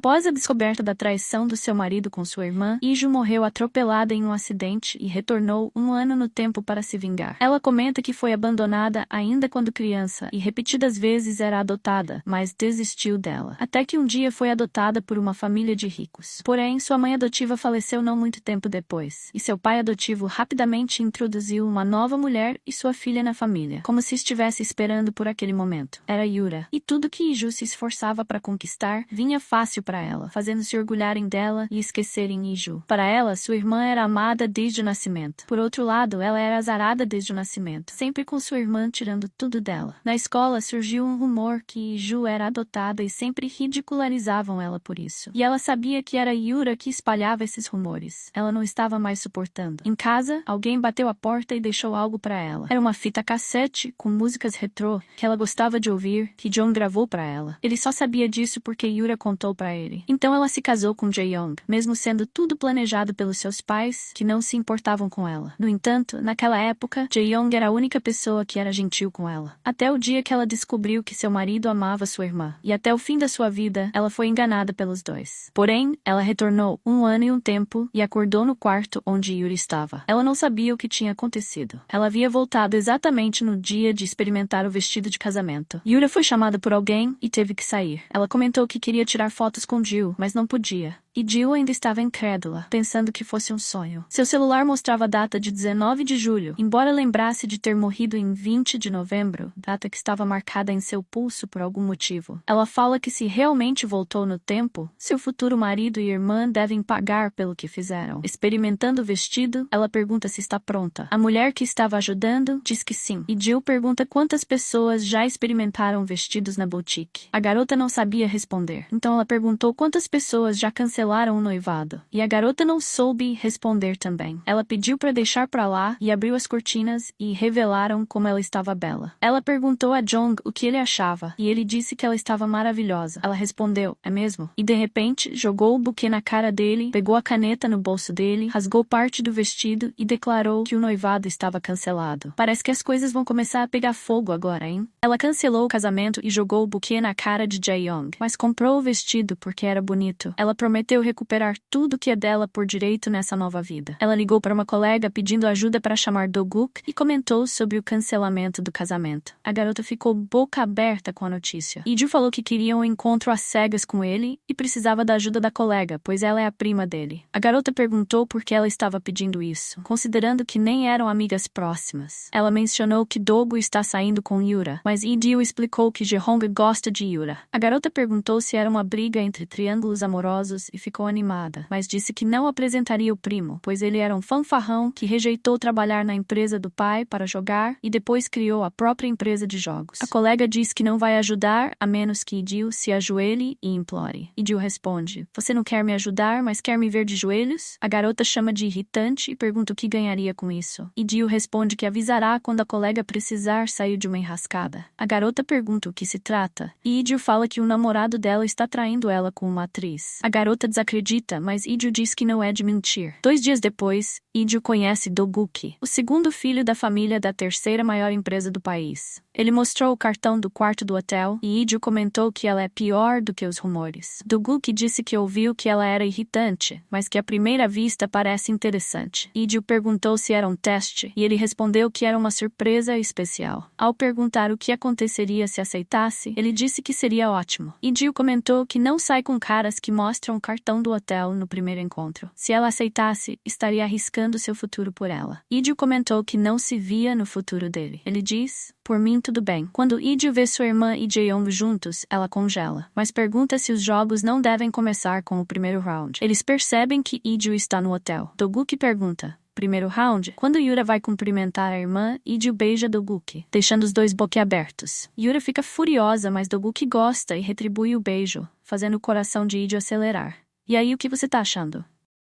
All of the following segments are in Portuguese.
Após a descoberta da traição do seu marido com sua irmã, Iju morreu atropelada em um acidente e retornou um ano no tempo para se vingar. Ela comenta que foi abandonada ainda quando criança e repetidas vezes era adotada, mas desistiu dela. Até que um dia foi adotada por uma família de ricos. Porém, sua mãe adotiva faleceu não muito tempo depois, e seu pai adotivo rapidamente introduziu uma nova mulher e sua filha na família, como se estivesse esperando por aquele momento. Era Yura. E tudo que Iju se esforçava para conquistar vinha fácil para ela, fazendo-se orgulharem dela e esquecerem Iju. Para ela, sua irmã era amada desde o nascimento. Por outro lado, ela era azarada desde o nascimento, sempre com sua irmã tirando tudo dela. Na escola, surgiu um rumor que Iju era adotada e sempre ridicularizavam ela por isso. E ela sabia que era Yura que espalhava esses rumores. Ela não estava mais suportando. Em casa, alguém bateu a porta e deixou algo para ela. Era uma fita cassete com músicas retrô que ela gostava de ouvir, que John gravou para ela. Ele só sabia disso porque Yura contou para ele. Então ela se casou com Jae-young, mesmo sendo tudo planejado pelos seus pais, que não se importavam com ela. No entanto, naquela época, Jae-young era a única pessoa que era gentil com ela. Até o dia que ela descobriu que seu marido amava sua irmã. E até o fim da sua vida, ela foi enganada pelos dois. Porém, ela retornou um ano e um tempo e acordou no quarto onde Yuri estava. Ela não sabia o que tinha acontecido. Ela havia voltado exatamente no dia de experimentar o vestido de casamento. Yura foi chamada por alguém e teve que sair. Ela comentou que queria tirar fotos com Jill, mas não podia. E Jill ainda estava incrédula, pensando que fosse um sonho. Seu celular mostrava a data de 19 de julho, embora lembrasse de ter morrido em 20 de novembro, data que estava marcada em seu pulso por algum motivo. Ela fala que se realmente voltou no tempo, seu futuro marido e irmã devem pagar pelo que fizeram. Experimentando o vestido, ela pergunta se está pronta. A mulher que estava ajudando diz que sim. E Jill pergunta quantas pessoas já experimentaram vestidos na boutique. A garota não sabia responder. Então ela perguntou quantas pessoas já cancelaram o noivado. E a garota não soube responder também. Ela pediu para deixar pra lá e abriu as cortinas e revelaram como ela estava bela. Ela perguntou a Jong o que ele achava e ele disse que ela estava maravilhosa. Ela respondeu, é mesmo? E de repente jogou o buquê na cara dele, pegou a caneta no bolso dele, rasgou parte do vestido e declarou que o noivado estava cancelado. Parece que as coisas vão começar a pegar fogo agora, hein? Ela cancelou o casamento e jogou o buquê na cara de Jae-young, mas comprou o vestido porque era bonito. Ela prometeu recuperar tudo que é dela por direito nessa nova vida. Ela ligou para uma colega pedindo ajuda para chamar Do-guk e comentou sobre o cancelamento do casamento. A garota ficou boca aberta com a notícia. Iju falou que queria um encontro às cegas com ele e precisava da ajuda da colega, pois ela é a prima dele. A garota perguntou por que ela estava pedindo isso, considerando que nem eram amigas próximas. Ela mencionou que Dogu está saindo com Yura, mas Iju explicou que Jehong gosta de Yura. A garota perguntou se era uma briga entre triângulos amorosos e ficou animada, mas disse que não apresentaria o primo, pois ele era um fanfarrão que rejeitou trabalhar na empresa do pai para jogar e depois criou a própria empresa de jogos. A colega diz que não vai ajudar a menos que Idil se ajoelhe e implore. Idil responde, você não quer me ajudar, mas quer me ver de joelhos? A garota chama de irritante e pergunta o que ganharia com isso. Idil responde que avisará quando a colega precisar sair de uma enrascada. A garota pergunta o que se trata e Idil fala que o namorado dela está traindo ela com uma atriz. A garota desacredita, mas Iju diz que não é de mentir. 2 dias depois, Iju conhece Do-guk, o segundo filho da família da terceira maior empresa do país. Ele mostrou o cartão do quarto do hotel e Iju comentou que ela é pior do que os rumores. Do-guk disse que ouviu que ela era irritante, mas que à primeira vista parece interessante. Iju perguntou se era um teste e ele respondeu que era uma surpresa especial. Ao perguntar o que aconteceria se aceitasse, ele disse que seria ótimo. Iju comentou que não sai com caras que mostram o cartão do hotel no primeiro encontro. Se ela aceitasse, estaria arriscando seu futuro por ela. Iju comentou que não se via no futuro dele. Ele diz, por mim tudo bem. Quando Iju vê sua irmã e Jae-young juntos, ela congela, mas pergunta se os jogos não devem começar com o primeiro round. Eles percebem que Iju está no hotel. Do-guk pergunta, primeiro round, quando Yura vai cumprimentar a irmã, Iju beija Do-guk, deixando os dois boquiabertos. Yura fica furiosa, mas Do-guk gosta e retribui o beijo, fazendo o coração de Iju acelerar. E aí, o que você tá achando?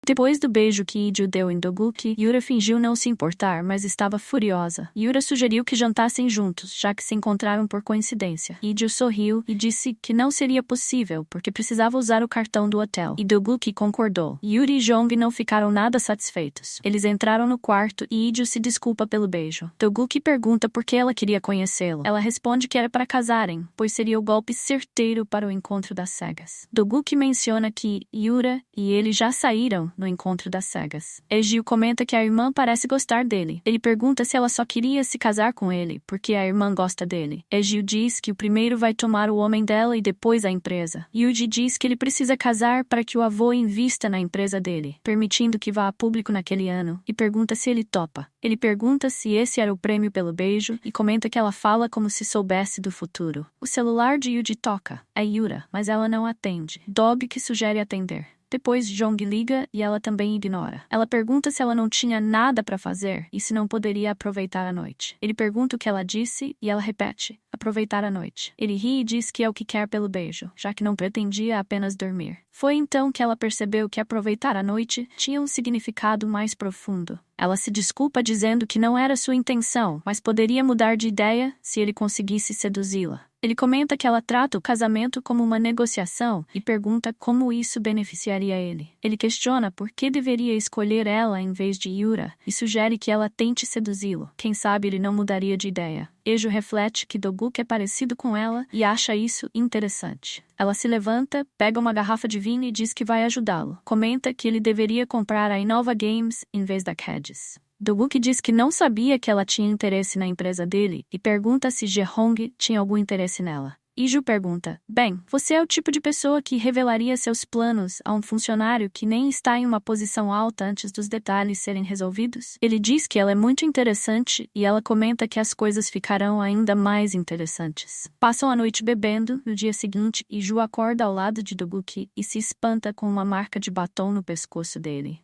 Depois do beijo que Iju deu em Doguk, Yura fingiu não se importar, mas estava furiosa. Yura sugeriu que jantassem juntos, já que se encontraram por coincidência. Iju sorriu e disse que não seria possível, porque precisava usar o cartão do hotel. E Doguk concordou. Yuri e Jong não ficaram nada satisfeitos. Eles entraram no quarto e Iju se desculpa pelo beijo. Doguk pergunta por que ela queria conhecê-lo. Ela responde que era para casarem, pois seria o golpe certeiro para o encontro das cegas. Doguk menciona que Yura e ele já saíram no encontro das cegas. Egil comenta que a irmã parece gostar dele. Ele pergunta se ela só queria se casar com ele, porque a irmã gosta dele. Egil diz que o primeiro vai tomar o homem dela e depois a empresa. Yuji diz que ele precisa casar para que o avô invista na empresa dele, permitindo que vá a público naquele ano, e pergunta se ele topa. Ele pergunta se esse era o prêmio pelo beijo e comenta que ela fala como se soubesse do futuro. O celular de Yuji toca. É Yura, mas ela não atende. Dob que sugere atender. Depois Jong liga e ela também ignora. Ela pergunta se ela não tinha nada para fazer e se não poderia aproveitar a noite. Ele pergunta o que ela disse e ela repete: aproveitar a noite. Ele ri e diz que é o que quer pelo beijo, já que não pretendia apenas dormir. Foi então que ela percebeu que aproveitar a noite tinha um significado mais profundo. Ela se desculpa dizendo que não era sua intenção, mas poderia mudar de ideia se ele conseguisse seduzi-la. Ele comenta que ela trata o casamento como uma negociação e pergunta como isso beneficiaria ele. Ele questiona por que deveria escolher ela em vez de Yura e sugere que ela tente seduzi-lo. Quem sabe ele não mudaria de ideia. Ejo reflete que Doguk é parecido com ela e acha isso interessante. Ela se levanta, pega uma garrafa de vinho e diz que vai ajudá-lo. Comenta que ele deveria comprar a Innova Games em vez da Cadis. Doguk diz que não sabia que ela tinha interesse na empresa dele e pergunta se Jehong tinha algum interesse nela. Iju pergunta: bem, você é o tipo de pessoa que revelaria seus planos a um funcionário que nem está em uma posição alta antes dos detalhes serem resolvidos? Ele diz que ela é muito interessante e ela comenta que as coisas ficarão ainda mais interessantes. Passam a noite bebendo. No dia seguinte, Iju acorda ao lado de Doguk e se espanta com uma marca de batom no pescoço dele.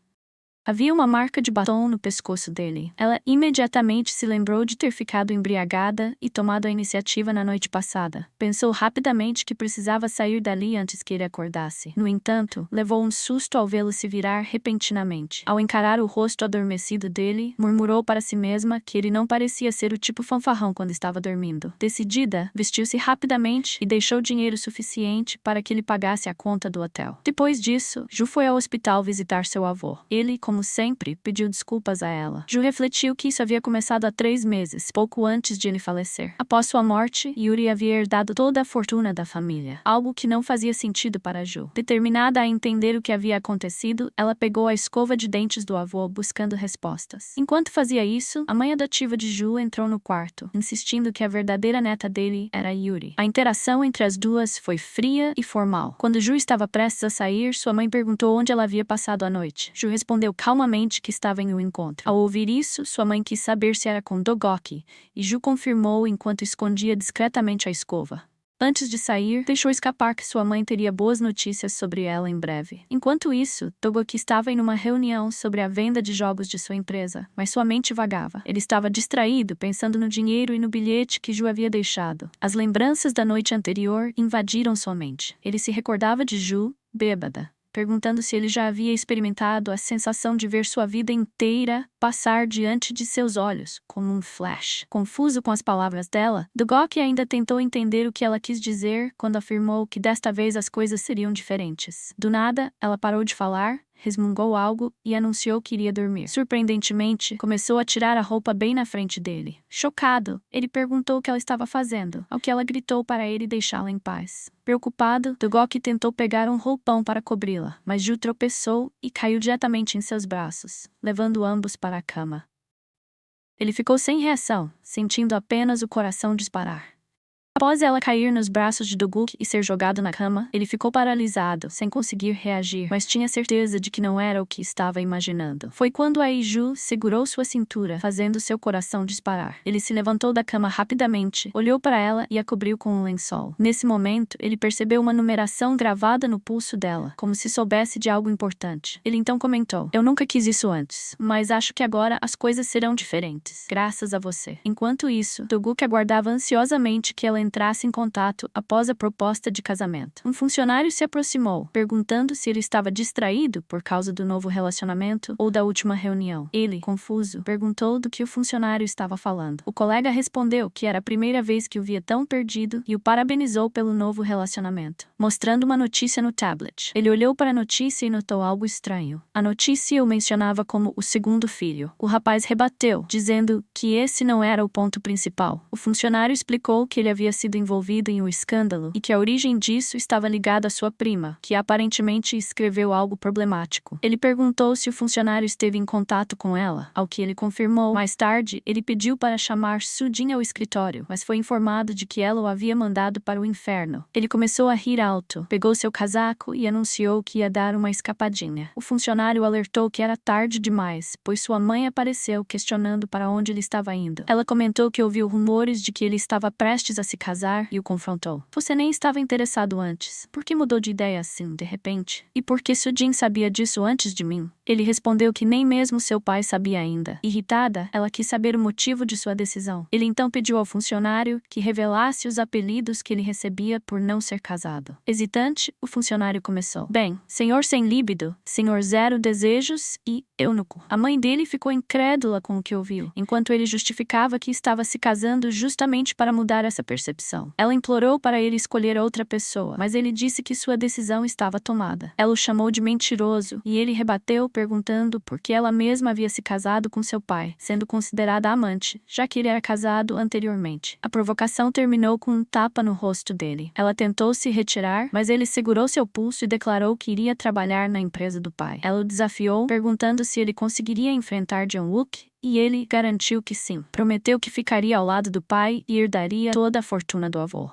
Havia uma marca de batom no pescoço dele. Ela imediatamente se lembrou de ter ficado embriagada e tomado a iniciativa na noite passada. Pensou rapidamente que precisava sair dali antes que ele acordasse. No entanto, levou um susto ao vê-lo se virar repentinamente. Ao encarar o rosto adormecido dele, murmurou para si mesma que ele não parecia ser o tipo fanfarrão quando estava dormindo. Decidida, vestiu-se rapidamente e deixou dinheiro suficiente para que ele pagasse a conta do hotel. Depois disso, Ju foi ao hospital visitar seu avô. Ele, como sempre, pediu desculpas a ela. Ju refletiu que isso havia começado há 3 meses, pouco antes de ele falecer. Após sua morte, Yuri havia herdado toda a fortuna da família, algo que não fazia sentido para Ju. Determinada a entender o que havia acontecido, ela pegou a escova de dentes do avô buscando respostas. Enquanto fazia isso, a mãe adotiva de Ju entrou no quarto, insistindo que a verdadeira neta dele era Yuri. A interação entre as duas foi fria e formal. Quando Ju estava prestes a sair, sua mãe perguntou onde ela havia passado a noite. Ju respondeu calmamente que estava em um encontro. Ao ouvir isso, sua mãe quis saber se era com Dogok, e Ju confirmou enquanto escondia discretamente a escova. Antes de sair, deixou escapar que sua mãe teria boas notícias sobre ela em breve. Enquanto isso, Dogok estava em uma reunião sobre a venda de jogos de sua empresa, mas sua mente vagava. Ele estava distraído, pensando no dinheiro e no bilhete que Ju havia deixado. As lembranças da noite anterior invadiram sua mente. Ele se recordava de Ju, bêbada, perguntando se ele já havia experimentado a sensação de ver sua vida inteira passar diante de seus olhos, como um flash. Confuso com as palavras dela, Dogok ainda tentou entender o que ela quis dizer quando afirmou que desta vez as coisas seriam diferentes. Do nada, ela parou de falar, resmungou algo e anunciou que iria dormir. Surpreendentemente, começou a tirar a roupa bem na frente dele. Chocado, ele perguntou o que ela estava fazendo, ao que ela gritou para ele deixá-la em paz. Preocupado, Dogok tentou pegar um roupão para cobri-la, mas Ju tropeçou e caiu diretamente em seus braços, levando ambos para a cama. Ele ficou sem reação, sentindo apenas o coração disparar. Após ela cair nos braços de Doguk e ser jogado na cama, ele ficou paralisado, sem conseguir reagir, mas tinha certeza de que não era o que estava imaginando. Foi quando a Iju segurou sua cintura, fazendo seu coração disparar. Ele se levantou da cama rapidamente, olhou para ela e a cobriu com um lençol. Nesse momento, ele percebeu uma numeração gravada no pulso dela, como se soubesse de algo importante. Ele então comentou: "Eu nunca quis isso antes, mas acho que agora as coisas serão diferentes, graças a você." Enquanto isso, Doguk aguardava ansiosamente que ela entrasse em contato após a proposta de casamento. Um funcionário se aproximou, perguntando se ele estava distraído por causa do novo relacionamento ou da última reunião. Ele, confuso, perguntou do que o funcionário estava falando. O colega respondeu que era a primeira vez que o via tão perdido e o parabenizou pelo novo relacionamento, mostrando uma notícia no tablet. Ele olhou para a notícia e notou algo estranho. A notícia o mencionava como o segundo filho. O rapaz rebateu, dizendo que esse não era o ponto principal. O funcionário explicou que ele havia sido envolvido em um escândalo e que a origem disso estava ligada à sua prima, que aparentemente escreveu algo problemático. Ele perguntou se o funcionário esteve em contato com ela, ao que ele confirmou. Mais tarde, ele pediu para chamar Sujin ao escritório, mas foi informado de que ela o havia mandado para o inferno. Ele começou a rir alto, pegou seu casaco e anunciou que ia dar uma escapadinha. O funcionário alertou que era tarde demais, pois sua mãe apareceu questionando para onde ele estava indo. Ela comentou que ouviu rumores de que ele estava prestes a se casar e o confrontou. Você nem estava interessado antes. Por que mudou de ideia assim, de repente? E por que Sujin sabia disso antes de mim? Ele respondeu que nem mesmo seu pai sabia ainda. Irritada, ela quis saber o motivo de sua decisão. Ele então pediu ao funcionário que revelasse os apelidos que ele recebia por não ser casado. Hesitante, o funcionário começou. Bem, senhor sem líbido, senhor zero desejos e eunuco. A mãe dele ficou incrédula com o que ouviu, enquanto ele justificava que estava se casando justamente para mudar essa percepção. Ela implorou para ele escolher outra pessoa, mas ele disse que sua decisão estava tomada. Ela o chamou de mentiroso e ele rebateu perguntando por que ela mesma havia se casado com seu pai, sendo considerada amante, já que ele era casado anteriormente. A provocação terminou com um tapa no rosto dele. Ela tentou se retirar, mas ele segurou seu pulso e declarou que iria trabalhar na empresa do pai. Ela o desafiou, perguntando se ele conseguiria enfrentar Jung-wook, e ele garantiu que sim. Prometeu que ficaria ao lado do pai e herdaria toda a fortuna do avô.